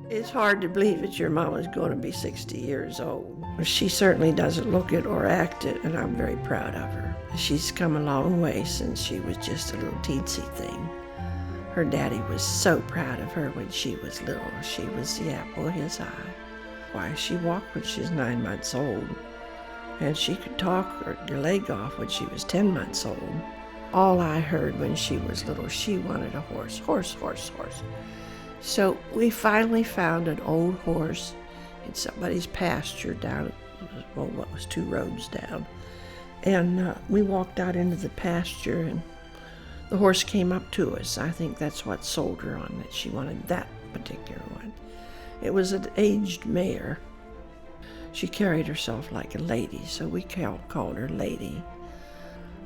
It's hard to believe that your mama's going to be 60 years old. She certainly doesn't look it or act it, and I'm very proud of her. She's come a long way since she was just a little teensy thing. Her daddy was so proud of her when she was little. She was the apple of his eye. Why, she walked when she was 9 months old, and she could talk her leg off when she was 10 months old. All I heard when she was little, she wanted a horse, horse, horse, horse. So we finally found an old horse in somebody's pasture down, well, what was 2 roads down. And we walked out into the pasture, and the horse came up to us. I think that's what sold her on that she wanted that particular one. It was an aged mare. She carried herself like a lady, so we called her Lady.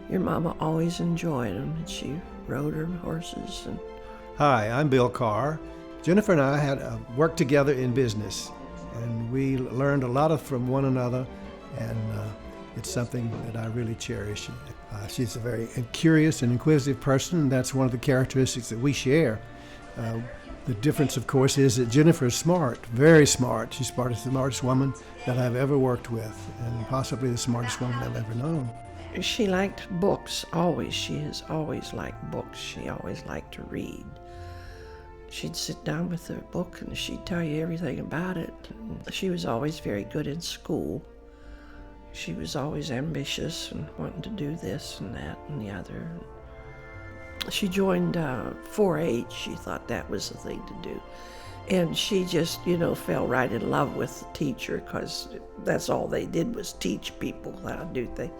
Your mama always enjoyed them, and she rode her horses. Hi, I'm Bill Carr. Jennifer and I had worked together in business, and we learned a lot from one another, and it's something that I really cherish. She's a very curious and inquisitive person, and that's one of the characteristics that we share. The difference, of course, is that Jennifer is smart, very smart. She's the smartest woman that I've ever worked with, and possibly the smartest woman I've ever known. She liked books, always. She has always liked books. She always liked to read. She'd sit down with her book and she'd tell you everything about it. She was always very good in school. She was always ambitious and wanting to do this and that and the other. She joined 4-H. She thought that was the thing to do. And she just, fell right in love with the teacher, because that's all they did was teach people how to do things.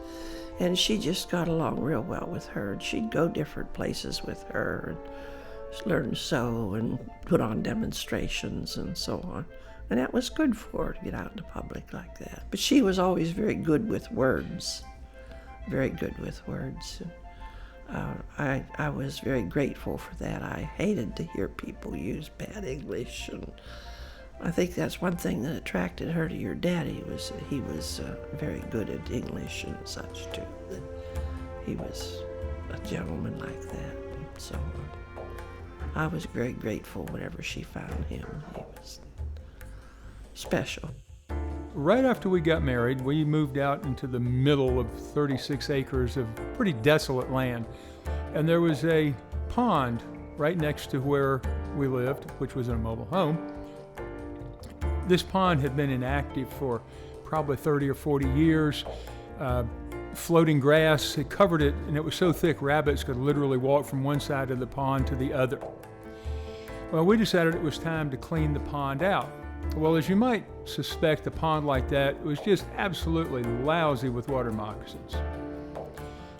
And she just got along real well with her. And she'd go different places with her and learn to sew and put on demonstrations and so on. And that was good for her to get out in the public like that. But she was always very good with words, very good with words. I was very grateful for that. I hated to hear people use bad English, and I think that's one thing that attracted her to your daddy, was that he was very good at English and such too. That he was a gentleman like that. So I was very grateful whenever she found him. He was special. Right after we got married, we moved out into the middle of 36 acres of pretty desolate land. And there was a pond right next to where we lived, which was in a mobile home. This pond had been inactive for probably 30 or 40 years. Floating grass had covered it, and it was so thick rabbits could literally walk from one side of the pond to the other. Well, we decided it was time to clean the pond out. Well, as you might suspect, a pond like that was just absolutely lousy with water moccasins.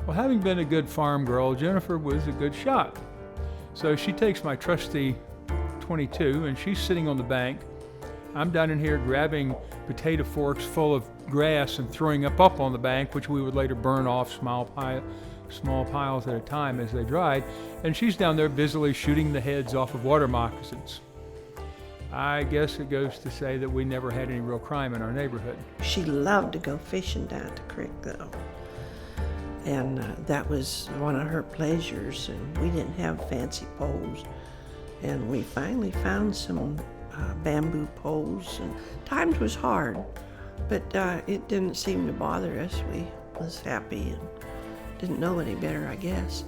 Well, having been a good farm girl, Jennifer was a good shot. So she takes my trusty .22 and she's sitting on the bank. I'm down in here grabbing potato forks full of grass and throwing up on the bank, which we would later burn off small piles at a time as they dried. And she's down there busily shooting the heads off of water moccasins. I guess it goes to say that we never had any real crime in our neighborhood. She loved to go fishing down at the creek, though. And that was one of her pleasures. And we didn't have fancy poles. And we finally found some bamboo poles. And times was hard, but it didn't seem to bother us. We was happy and didn't know any better, I guess.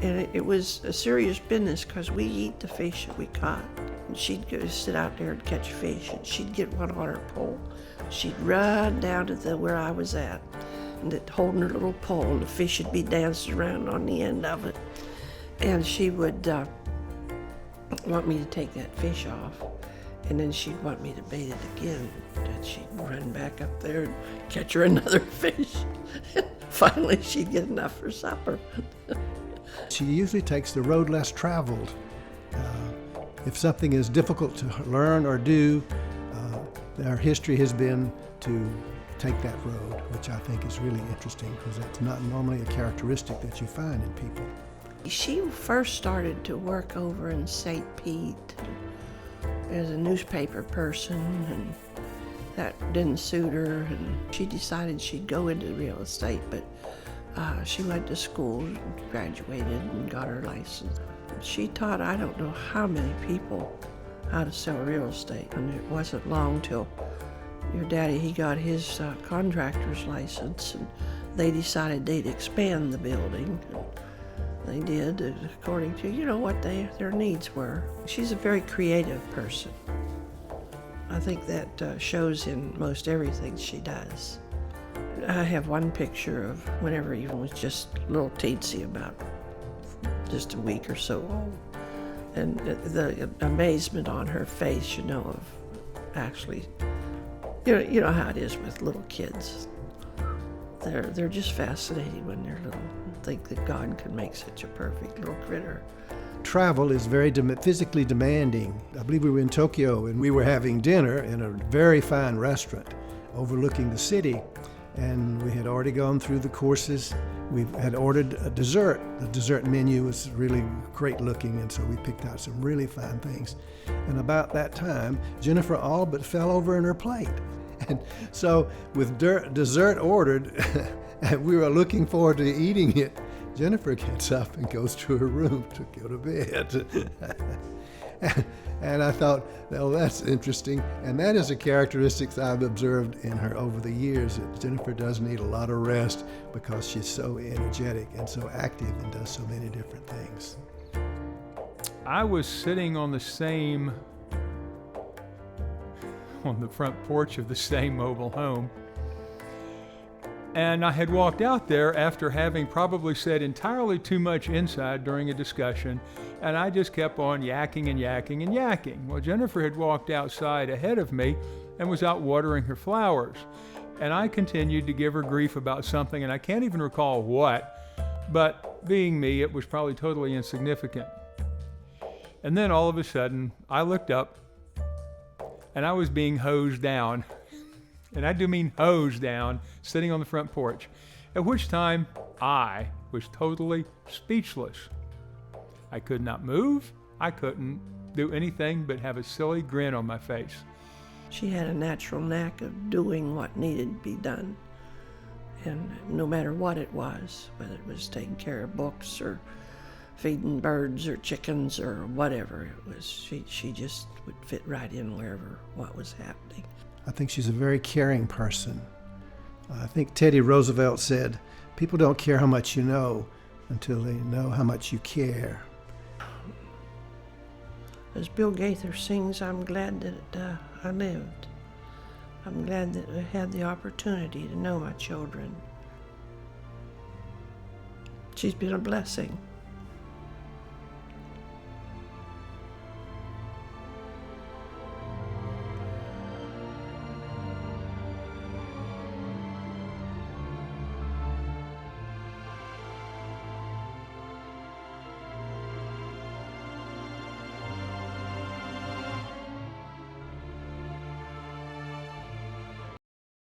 And it was a serious business, because we eat the fish that we caught. And she'd go sit out there and catch fish, and she'd get one on her pole. She'd run down to where I was at, and holding her little pole, and the fish would be dancing around on the end of it. And she would want me to take that fish off, and then she'd want me to bait it again. And she'd run back up there and catch her another fish. Finally, she'd get enough for supper. She usually takes the road less traveled. If something is difficult to learn or do, our history has been to take that road, which I think is really interesting, because that's not normally a characteristic that you find in people. She first started to work over in St. Pete as a newspaper person, and that didn't suit her, and she decided she'd go into real estate, but she went to school, graduated, and got her license. She taught I don't know how many people how to sell real estate. And it wasn't long till your daddy, he got his contractor's license, and they decided they'd expand the building. And they did, according to, what their needs were. She's a very creative person. I think that shows in most everything she does. I have one picture of whenever Eva was just a little teensy, about just a week or so old. And the amazement on her face, of actually, you know how it is with little kids. They're just fascinating when they're little. Think that God can make such a perfect little critter. Travel is very physically demanding. I believe we were in Tokyo and we were having dinner in a very fine restaurant overlooking the city. And we had already gone through the courses. We had ordered a dessert. The dessert menu was really great looking, and so we picked out some really fine things. And about that time, Jennifer all but fell over in her plate. And so with dessert ordered, and we were looking forward to eating it, Jennifer gets up and goes to her room to go to bed. And I thought, well, that's interesting. And that is a characteristic I've observed in her over the years, that Jennifer does need a lot of rest because she's so energetic and so active and does so many different things. I was sitting on the front porch of the same mobile home. And I had walked out there after having probably said entirely too much inside during a discussion, and I just kept on yakking and yakking and yakking. Well, Jennifer had walked outside ahead of me and was out watering her flowers. And I continued to give her grief about something, and I can't even recall what, but being me, it was probably totally insignificant. And then all of a sudden, I looked up, and I was being hosed down. And I do mean hosed down, sitting on the front porch, at which time I was totally speechless. I could not move. I couldn't do anything but have a silly grin on my face. She had a natural knack of doing what needed to be done. And no matter what it was, whether it was taking care of books or feeding birds or chickens or whatever it was, she just would fit right in wherever what was happening. I think she's a very caring person. I think Teddy Roosevelt said, people don't care how much you know until they know how much you care. As Bill Gaither sings, I'm glad that I lived. I'm glad that I had the opportunity to know my children. She's been a blessing.